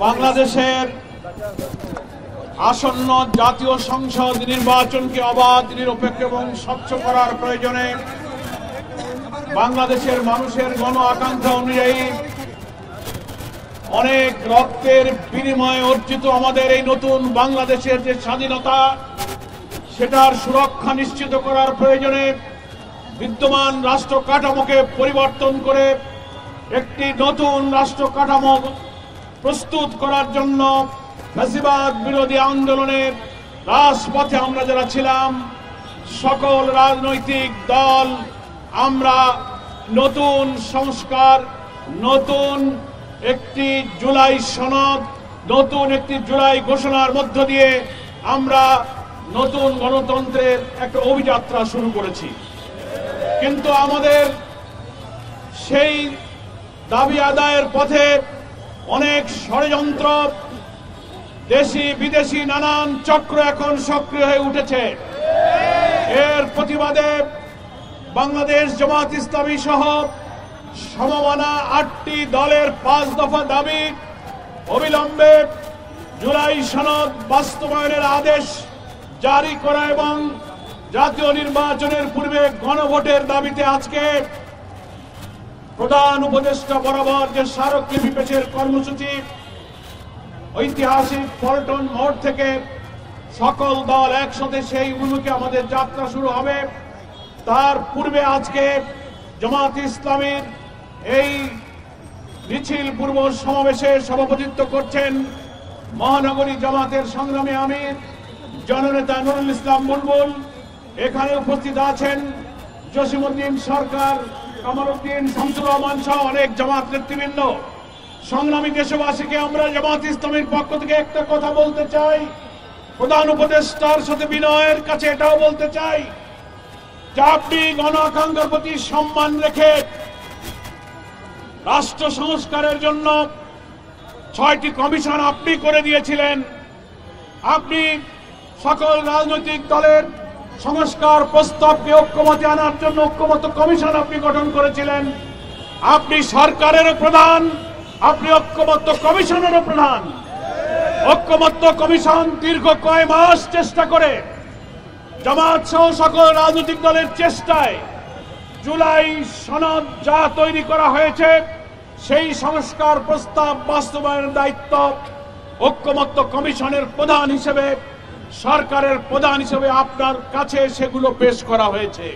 বাংলাদেশের আসন্ন জাতীয় সংসদ নির্বাচনকে অবাধ, নিরপেক্ষ এবং স্বচ্ছ করার প্রয়োজনে বাংলাদেশের মানুষের গণ আকাঙ্ক্ষা অনুযায়ী অনেক রক্তের বিনিময়ে অর্জিত আমাদের এই নতুন বাংলাদেশের যে স্বাধীনতা, সেটার সুরক্ষা নিশ্চিত করার প্রয়োজনে বিদ্যমান রাষ্ট্র কাঠামোকে পরিবর্তন করে একটি নতুন রাষ্ট্র কাঠামো প্রস্তুত করার জন্য ফ্যাসিবাদ বিরোধী আন্দোলনের রাজপথে আমরা যারা ছিলাম, সকল রাজনৈতিক দল আমরা নতুন সংস্কার, নতুন একটি জুলাই সনদ, নতুন একটি জুলাই ঘোষণার মধ্য দিয়ে আমরা নতুন গণতন্ত্রের একটা অভিযাত্রা শুরু করেছি। কিন্তু আমাদের সেই দাবি আদায়ের পথে অনেক ষড়যন্ত্র, দেশি বিদেশি নানান চক্র এখন সক্রিয় হয়ে উঠেছে। এর প্রতিবাদে বাংলাদেশ জামাত ইসলামী সহ সমমানা 8টি দলের 5 দফা দাবি অবিলম্বে জুলাই সনদ বাস্তবায়নের আদেশ জারি করা এবং জাতীয় নির্বাচনের পূর্বে গণভোটের দাবিতে আজকে প্রধান উপদেষ্টা বরাবর যে স্মারকলিপি পেশের কর্মসূচি, ঐতিহাসিক পল্টন মোড় থেকে সকল দল একসাথে সেই অভিমুখে আমাদের যাত্রা শুরু হবে। তার পূর্বে আজকে জামাত ইসলামীর এই মিছিল পূর্ব সমাবেশে সভাপতিত্ব করছেন মহানগরী জামাতের সংগ্রামী আমির জননেতা নুরুল ইসলাম বুলবুল। এখানে উপস্থিত আছেন জসিমউদ্দিন সরকার, কামালউদ্দিন, শামসুর রহমান সহ অনেক জামাত নেতৃবৃন্দ। সংগ্রামী দেশবাসীকে আমরা জামাত ইসলামীর পক্ষ থেকে একটা কথা বলতে চাই, প্রধান উপদেষ্টার সাথে বিনয়ের কাছে এটাও বলতে চাই যে আপনি গণ আকাঙ্ক্ষার প্রতি সম্মান রেখে রাষ্ট্র সংস্কারের জন্য 6টি কমিশন আপনি করে দিয়েছিলেন। আপনি সকল রাজনৈতিক দলের সংস্কার প্রস্তাবকে ঐক্যমতে আনার জন্য ঐক্যমত্য কমিশন আপনি গঠন করেছিলেন। আপনি সরকারেরও প্রধান, আপনি ঐক্যমত্য কমিশনেরও প্রধান। ঐক্যমত্য কমিশন দীর্ঘ কয়েক মাস চেষ্টা করে জামাত সহ সকল রাজনৈতিক দলের চেষ্টায় জুলাই সনদ যা তৈরি করা হয়েছে সেই সংস্কার প্রস্তাব বাস্তবায়নের দায়িত্ব ঐক্যমত্য কমিশনের প্রধান হিসেবে, সরকারের প্রধান হিসেবে আপনার কাছে সেগুলো পেশ করা হয়েছে।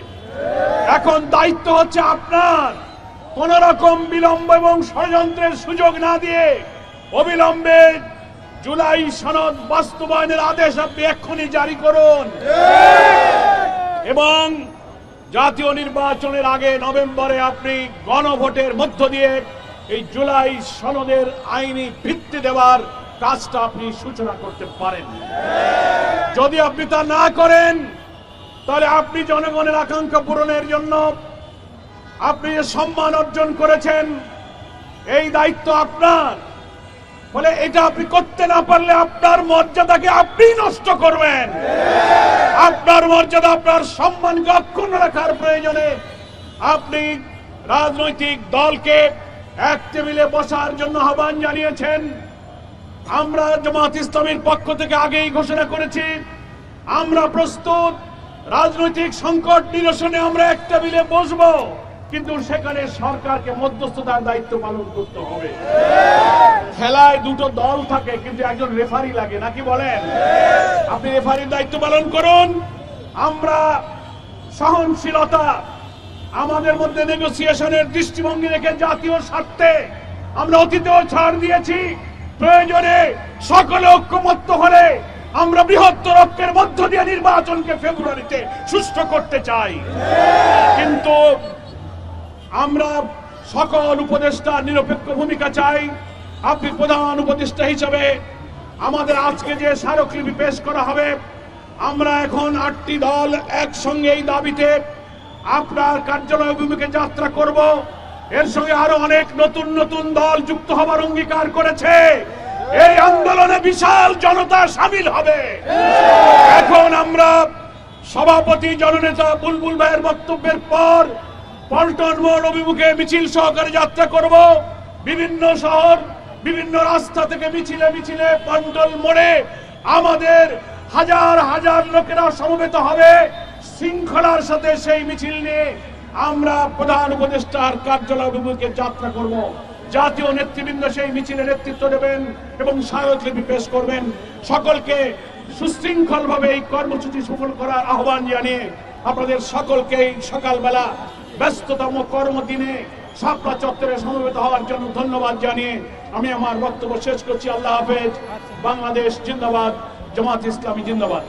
এখন দায়িত্ব হচ্ছে আপনার কোন রকম বিলম্ব এবং ষড়যন্ত্রের সুযোগ না দিয়ে অবিলম্বে জুলাই সনদ বাস্তবায়নের আদেশ আপনি এক্ষুনি জারি করুন এবং জাতীয় নির্বাচনের আগে নভেম্বরে আপনি গণভোটের মধ্য দিয়ে এই জুলাই সনদের আইনি ভিত্তি দেওয়ার কাজটা আপনি সূচনা করতে পারেন। যদি আপনি তা না করেন তাহলে আপনি জনগণের আকাঙ্ক্ষা পূরণের জন্য আপনি যে সম্মান অর্জন করেছেন এই দায়িত্ব আপনার, ফলে এটা আপনি করতে না পারলে আপনার মর্যাদাকে আপনি নষ্ট করবেন। আপনার মর্যাদা, আপনার সম্মানকে অক্ষুণ্ণ রাখার প্রয়োজনে আপনি রাজনৈতিক দলকে এক টেবিলে বসার জন্য আহ্বান জানিয়েছেন। আমরা জামাত ইসলামীর পক্ষ থেকে আগেই ঘোষণা করেছি আমরা প্রস্তুত রাজনৈতিক সংকট নিরসনে আমরা এক টেবিলে বসবো, কিন্তু সেখানে সরকারকে মধ্যস্থতার দায়িত্ব পালন করতে হবে। খেলায় দুটো দল থাকে কিন্তু একজন রেফারি লাগে, নাকি বলেন? আপনি রেফারির দায়িত্ব পালন করুন। আমরা সহনশীলতা, আমাদের মধ্যে নেগোসিয়েশনের দৃষ্টিভঙ্গি রেখে জাতীয় স্বার্থে আমরা অতীতেও ছাড় দিয়েছি। প্রয়োজনে সকলে ঐক্যমত্য হলে আমরা বৃহত্তর ঐক্যের মধ্য দিয়ে নির্বাচনকে ফেব্রুয়ারিতে সুষ্ঠু করতে চাই। কিন্তু আমরা সকল উপদেষ্টার নিরপেক্ষ ভূমিকা চাই। আপনি প্রধান উপদেষ্টা হিসেবে আমাদের আজকে যে স্মারকলিপি পেশ করা হবে, আমরা এখন 8টি দল একসঙ্গে এই দাবিতে আপনার কার্যালয় অভিমুখে যাত্রা করব। এর সঙ্গে আরো অনেক নতুন নতুন দল যুক্ত হবার অঙ্গীকার করেছে। এই আন্দোলনে বিশাল জনতা সামিল হবে। এখন আমরা সভাপতি জননেতা বুলবুল ভাইয়ের বক্তব্যের পর পল্টন মোড় অভিমুখে মিছিল সহকারে যাত্রা করব। বিভিন্ন শহর বিভিন্ন রাস্তা থেকে মিছিলে মিছিলে পন্টল মোড়ে আমাদের হাজার হাজার লোকেরা সমবেত হবে শৃঙ্খলার সাথে। সেই মিছিল নিয়ে আমরা প্রধান উপদেষ্টার কার্যালয় অভিমুখে যাত্রা করব। জাতীয় নেতৃবৃন্দ সেই মিছিলে নেতৃত্ব দেবেন এবং স্মারকলিপি পেশ করবেন। সকলকে সুশৃঙ্খলভাবে এই কর্মসূচি সফল করার আহ্বান জানিয়ে আপনাদের সকলকে সকালবেলা ব্যস্ততম কর্মদিনে শাপলা চত্বরে সমবেত হওয়ার জন্য ধন্যবাদ জানিয়ে আমি আমার বক্তব্য শেষ করছি। আল্লাহ হাফেজ। বাংলাদেশ জিন্দাবাদ। জামাত ইসলামী জিন্দাবাদ।